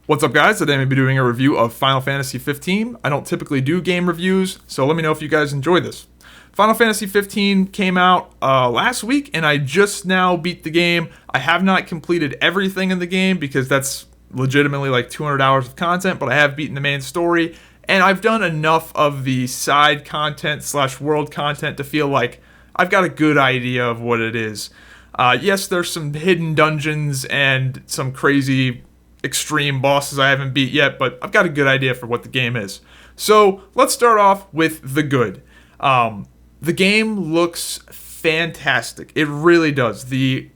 What's up, guys? Today I'm going to be doing a review of Final Fantasy 15. I don't typically do game reviews, so let me know if you guys enjoy this. Final Fantasy 15 came out last week, and I just now beat the game. I have not completed everything in the game because that's legitimately like 200 hours of content, but I have beaten the main story, and I've done enough of the side content / world content to feel like I've got a good idea of what it is. Yes, there's some hidden dungeons and some crazy extreme bosses I haven't beat yet, but I've got a good idea for what the game is. So let's start off with the good. The game looks fantastic. It really does. The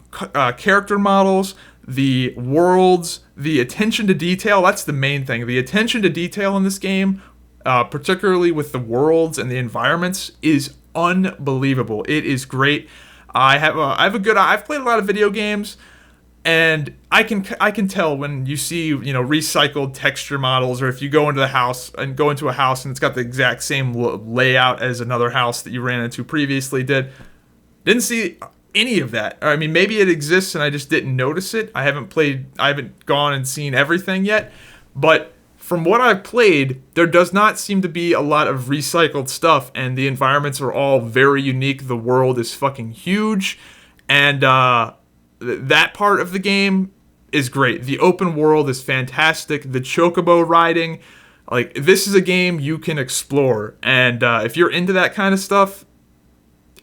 character models, the worlds, the attention to detail, that's the main thing. The attention to detail in this game, particularly with the worlds and the environments, is unbelievable. It is great. I've played a lot of video games, and I can tell when you see, recycled texture models, or if you go into a house and it's got the exact same layout as another house that you ran into previously didn't see any of that. I mean, maybe it exists and I just didn't notice it. I haven't gone and seen everything yet, but from what I've played, there does not seem to be a lot of recycled stuff, and the environments are all very unique. The world is fucking huge, and that part of the game is great. The open world is fantastic. The chocobo riding, like, this is a game you can explore, and if you're into that kind of stuff,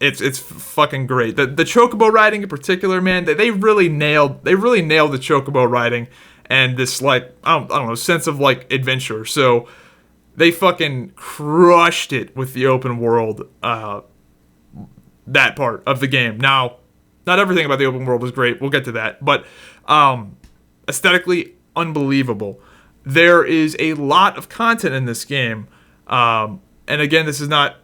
it's fucking great. The chocobo riding in particular, man, they really nailed the chocobo riding and this, like, I don't know, sense of like adventure. So they fucking crushed it with the open world, that part of the game. Now, not everything about the open world is great. We'll get to that. But aesthetically, unbelievable. There is a lot of content in this game. And again, this is not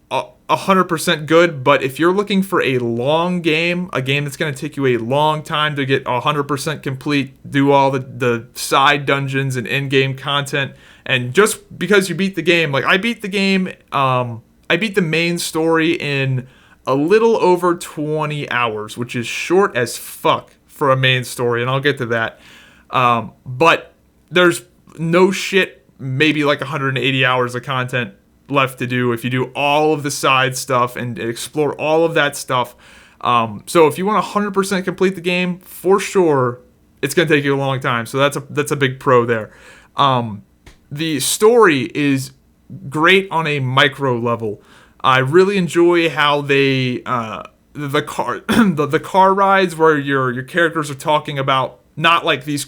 100% good, but if you're looking for a long game, a game that's going to take you a long time to get 100% complete, do all the side dungeons and in-game content, and just because you beat the game, like I beat the game, I beat the main story in a little over 20 hours, which is short as fuck for a main story, and I'll get to that. But there's no shit, maybe like 180 hours of content left to do if you do all of the side stuff and explore all of that stuff. So if you want to 100% complete the game, for sure, it's going to take you a long time. So that's a big pro there. The story is great on a micro level. I really enjoy how they the car rides where your characters are talking about not like these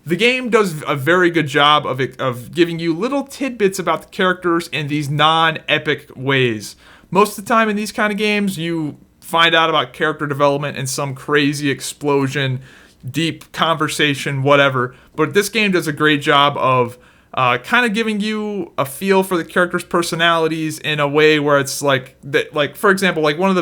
the game does a very good job of giving you little tidbits about the characters in these non-epic ways. Most of the time in these kind of games, you find out about character development in some crazy explosion, deep conversation, whatever. But this game does a great job of kind of giving you a feel for the characters' personalities in a way where it's like that. Like, for example, like one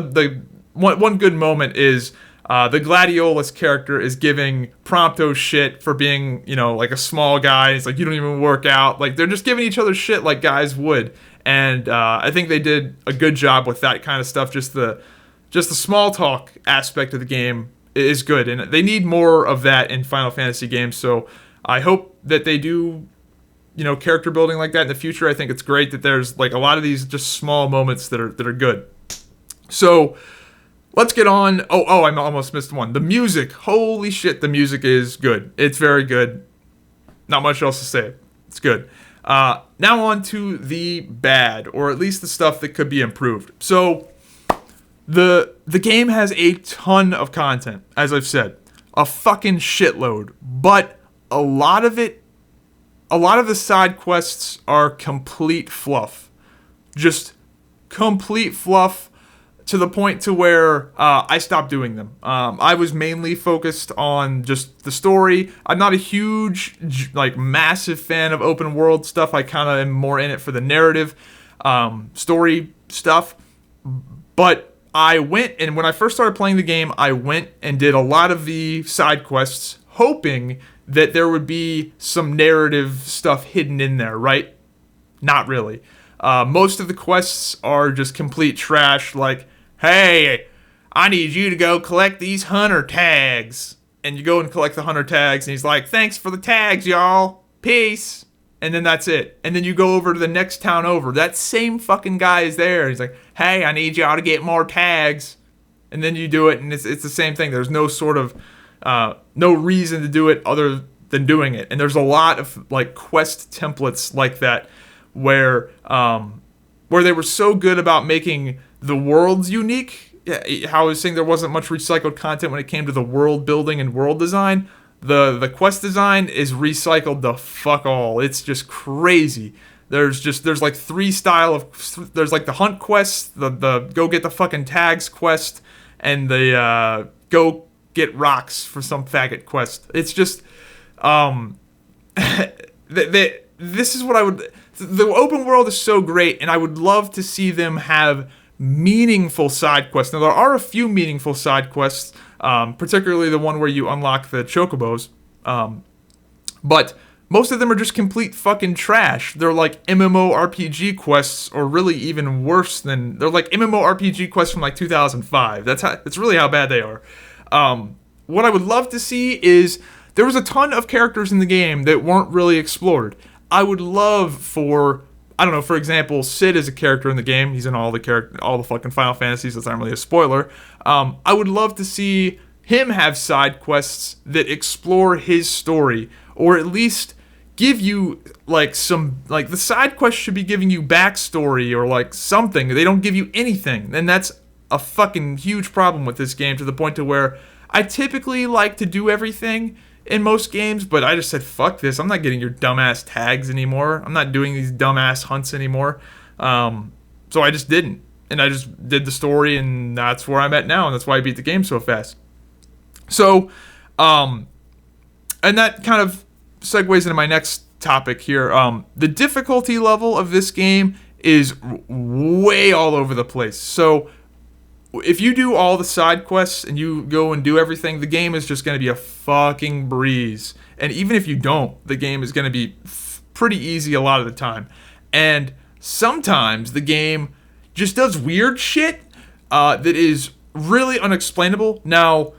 good moment is the Gladiolus character is giving Prompto shit for being, like a small guy. He's like, you don't even work out. Like, they're just giving each other shit like guys would. And I think they did a good job with that kind of stuff. Just the small talk aspect of the game is good, and they need more of that in Final Fantasy games. So I hope that they do, character building like that in the future. I think it's great that there's like a lot of these just small moments that are good. So let's get on. Oh, I almost missed one. The music. Holy shit, the music is good. It's very good. Not much else to say. It's good. Now on to the bad, or at least the stuff that could be improved. So the game has a ton of content, as I've said. A fucking shitload. But a lot of the side quests are complete fluff. Just complete fluff. To the point to where I stopped doing them. I was mainly focused on just the story. I'm not a huge, massive fan of open world stuff. I kind of am more in it for the narrative, story stuff. But I went, and when I first started playing the game, I went and did a lot of the side quests, hoping that there would be some narrative stuff hidden in there, right? Not really. Most of the quests are just complete trash, like, hey, I need you to go collect these hunter tags. and you go and collect the 100 tags, and he's like, thanks for the tags, y'all. Peace. And then that's it. And then you go over to the next town over. That same fucking guy is there. He's like, hey, I need y'all to get more tags. And then you do it, and it's the same thing. There's no sort of, no reason to do it other than doing it. And there's a lot of, like, quest templates like that where they were so good about making the worlds unique. How I was saying there wasn't much recycled content when it came to the world building and world design. The quest design is recycled the fuck all. It's just crazy. There's like there's like the hunt quest, the go get the fucking tags quest, and the go get rocks for some faggot quest. It's just this is what I would. The open world is so great, and I would love to see them have meaningful side quests. Now, there are a few meaningful side quests, particularly the one where you unlock the chocobos, but most of them are just complete fucking trash. They're like MMORPG quests, or really even worse than... They're like MMORPG quests from like 2005. That's really how bad they are. What I would love to see is... There was a ton of characters in the game that weren't really explored. I would love for... I don't know, for example, Sid is a character in the game. He's in all the fucking Final Fantasies. That's not really a spoiler. I would love to see him have side quests that explore his story, or at least give you like the side quests should be giving you backstory or like something. They don't give you anything, and that's a fucking huge problem with this game, to the point to where I typically like to do everything in most games, but I just said, fuck this. I'm not getting your dumbass tags anymore. I'm not doing these dumbass hunts anymore. So I just didn't. And I just did the story, and that's where I'm at now, and that's why I beat the game so fast. So, and that kind of segues into my next topic here. The difficulty level of this game is way all over the place. So, if you do all the side quests and you go and do everything, the game is just going to be a fucking breeze. And even if you don't, the game is going to be pretty easy a lot of the time. And sometimes the game just does weird shit that is really unexplainable. Now,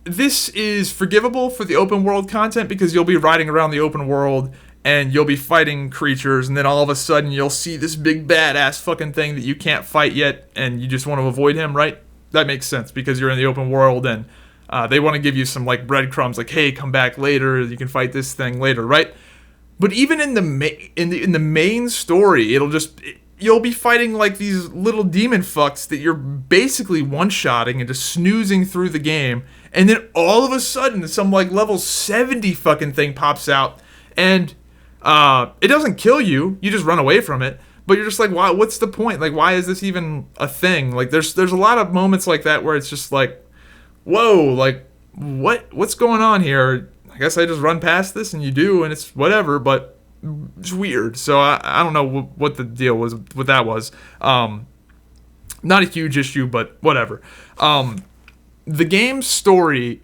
this is forgivable for the open world content because you'll be riding around the open world and you'll be fighting creatures, and then all of a sudden you'll see this big badass fucking thing that you can't fight yet, and you just want to avoid him, right? That makes sense because you're in the open world, and they want to give you some like breadcrumbs, like, hey, come back later, you can fight this thing later, right? But even in the main story, you'll be fighting like these little demon fucks that you're basically one-shotting and just snoozing through the game, and then all of a sudden some like level 70 fucking thing pops out, and it doesn't kill you, you just run away from it, but you're just like, wow, what's the point? Like, why is this even a thing? Like, there's a lot of moments like that where it's just like, whoa, like, what's going on here? I guess I just run past this, and you do, and it's whatever, but it's weird. So I don't know what the deal was, what that was. Not a huge issue, but whatever. The game's story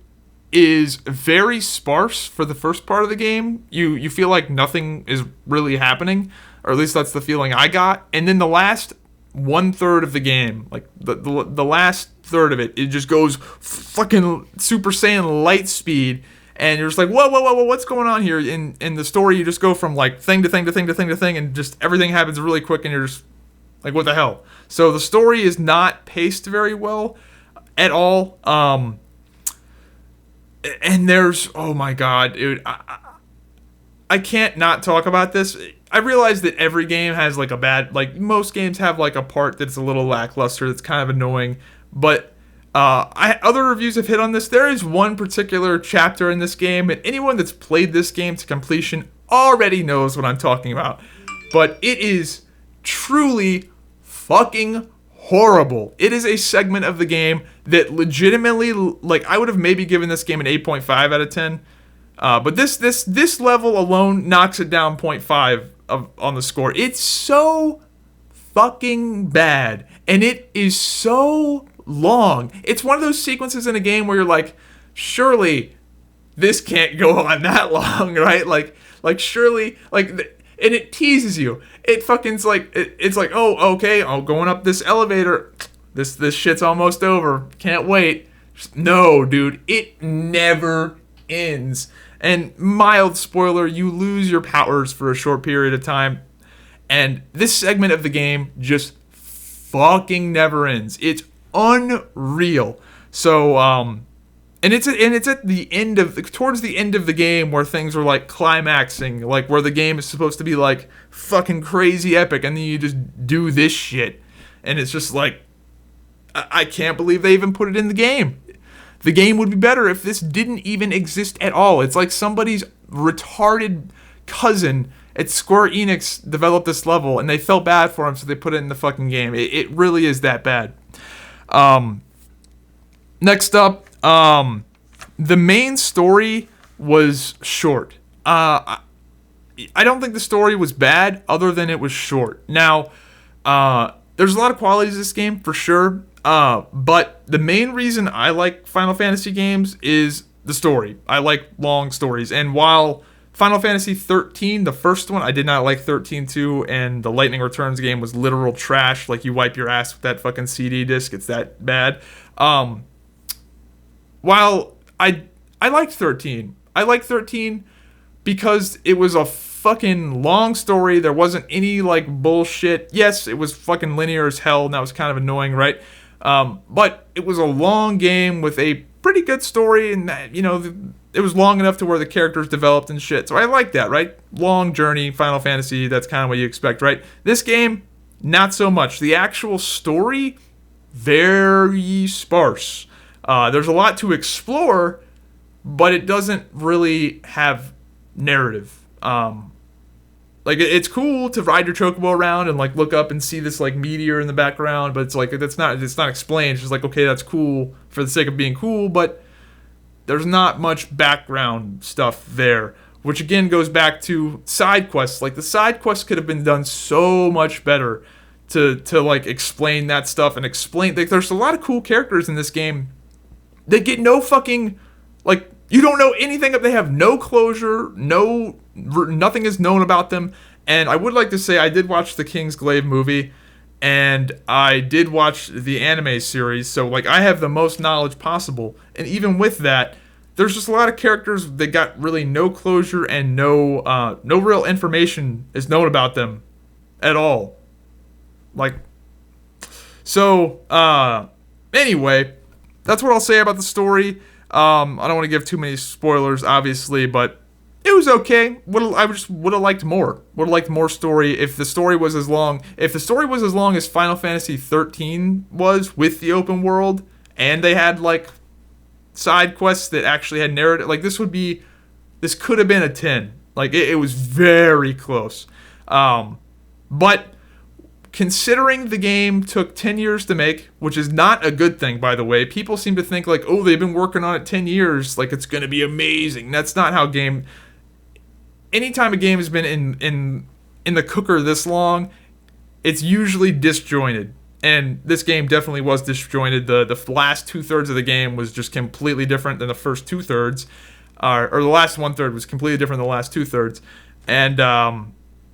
is very sparse for the first part of the game. You feel like nothing is really happening, or at least that's the feeling I got. And then the last 1/3 of the game, like the last third of it, it just goes fucking Super Saiyan light speed, and you're just like, whoa, what's going on here? In the story, you just go from like thing to thing to thing to thing to thing, and just everything happens really quick, and you're just like, what the hell? So the story is not paced very well at all. And there's, oh my god, dude, I can't not talk about this. I realize that every game has like most games have like a part that's a little lackluster, that's kind of annoying, but other reviews have hit on this. There is one particular chapter in this game, and anyone that's played this game to completion already knows what I'm talking about, but it is truly fucking horrible. It is a segment of the game that legitimately, like, I would have maybe given this game an 8.5 out of 10, but this level alone knocks it down 0.5 on the score. It's so fucking bad, and it is so long. It's one of those sequences in a game where you're like, surely this can't go on that long, right? Like surely, like. And it teases you. It fucking's like, it's like, oh, okay, going up this elevator. This shit's almost over. Can't wait. No, dude, it never ends. And mild spoiler, you lose your powers for a short period of time. And this segment of the game just fucking never ends. It's unreal. So, and it's at the end of towards the end of the game where things are like climaxing, like where the game is supposed to be like fucking crazy epic, and then you just do this shit, and it's just like I can't believe they even put it in the game. The game would be better if this didn't even exist at all. It's like somebody's retarded cousin at Square Enix developed this level, and they felt bad for him, so they put it in the fucking game. It really is that bad. Next up, the main story was short. I don't think the story was bad, other than it was short. Now, there's a lot of qualities of this game, for sure. But the main reason I like Final Fantasy games is the story. I like long stories. And while Final Fantasy 13, the first one, I did not like 13-2, and the Lightning Returns game was literal trash. Like, you wipe your ass with that fucking CD disc. It's that bad. While I liked 13. I liked 13 because it was a fucking long story. There wasn't any, like, bullshit. Yes, it was fucking linear as hell, and that was kind of annoying, right? But it was a long game with a pretty good story, and that, you know, it was long enough to where the characters developed and shit. So I like that, right? Long journey, Final Fantasy, that's kind of what you expect, right? This game, not so much. The actual story, very sparse. There's a lot to explore, but it doesn't really have narrative. Like, it's cool to ride your chocobo around and, like, look up and see this, like, meteor in the background, but it's like, it's not explained. It's just like, okay, that's cool for the sake of being cool, but there's not much background stuff there, which again goes back to side quests. Like, the side quests could have been done so much better to like, explain that stuff and explain, like, there's a lot of cool characters in this game that get no fucking, like, you don't know anything. They have no closure, nothing is known about them. And I would like to say I did watch the King's Glaive movie, and I did watch the anime series, so, like, I have the most knowledge possible. And even with that, there's just a lot of characters that got really no closure, and no real information is known about them at all. Like, so, anyway, that's what I'll say about the story. I don't want to give too many spoilers, obviously, but it was okay. I just would have liked more. Would have liked more story if the story was as long. If the story was as long as Final Fantasy 13 was, with the open world, and they had, like, side quests that actually had narrative, like, this could have been a 10. Like, it was very close. But considering the game took 10 years to make, which is not a good thing, by the way. People seem to think, like, oh, they've been working on it 10 years, like, it's going to be amazing. That's not how anytime a game has been in the cooker this long, it's usually disjointed. And this game definitely was disjointed. The last 2/3 of the game was just completely different than the first 2/3. Or the last 1/3 was completely different than the last 2/3. And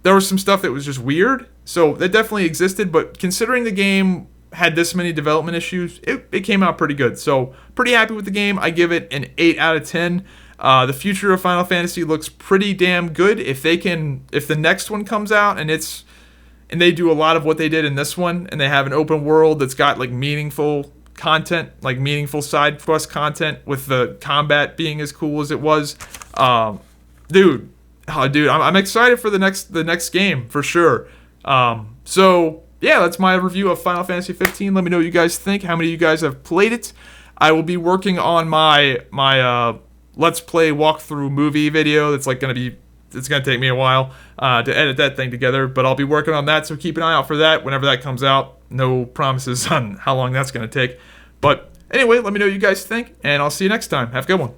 there was some stuff that was just weird. So that definitely existed, but considering the game had this many development issues, it came out pretty good. So pretty happy with the game. I give it an 8 out of 10. The future of Final Fantasy looks pretty damn good. If the next one comes out and they do a lot of what they did in this one, and they have an open world that's got, like, meaningful content, like meaningful side quest content, with the combat being as cool as it was, dude, I'm excited for the next game for sure. So yeah, that's my review of Final Fantasy 15. Let me know what you guys think. How many of you guys have played it? I will be working on my Let's Play walkthrough movie video. It's gonna take me a while to edit that thing together, but I'll be working on that, so keep an eye out for that whenever that comes out. No promises on how long that's gonna take. But anyway, let me know what you guys think, and I'll see you next time. Have a good one.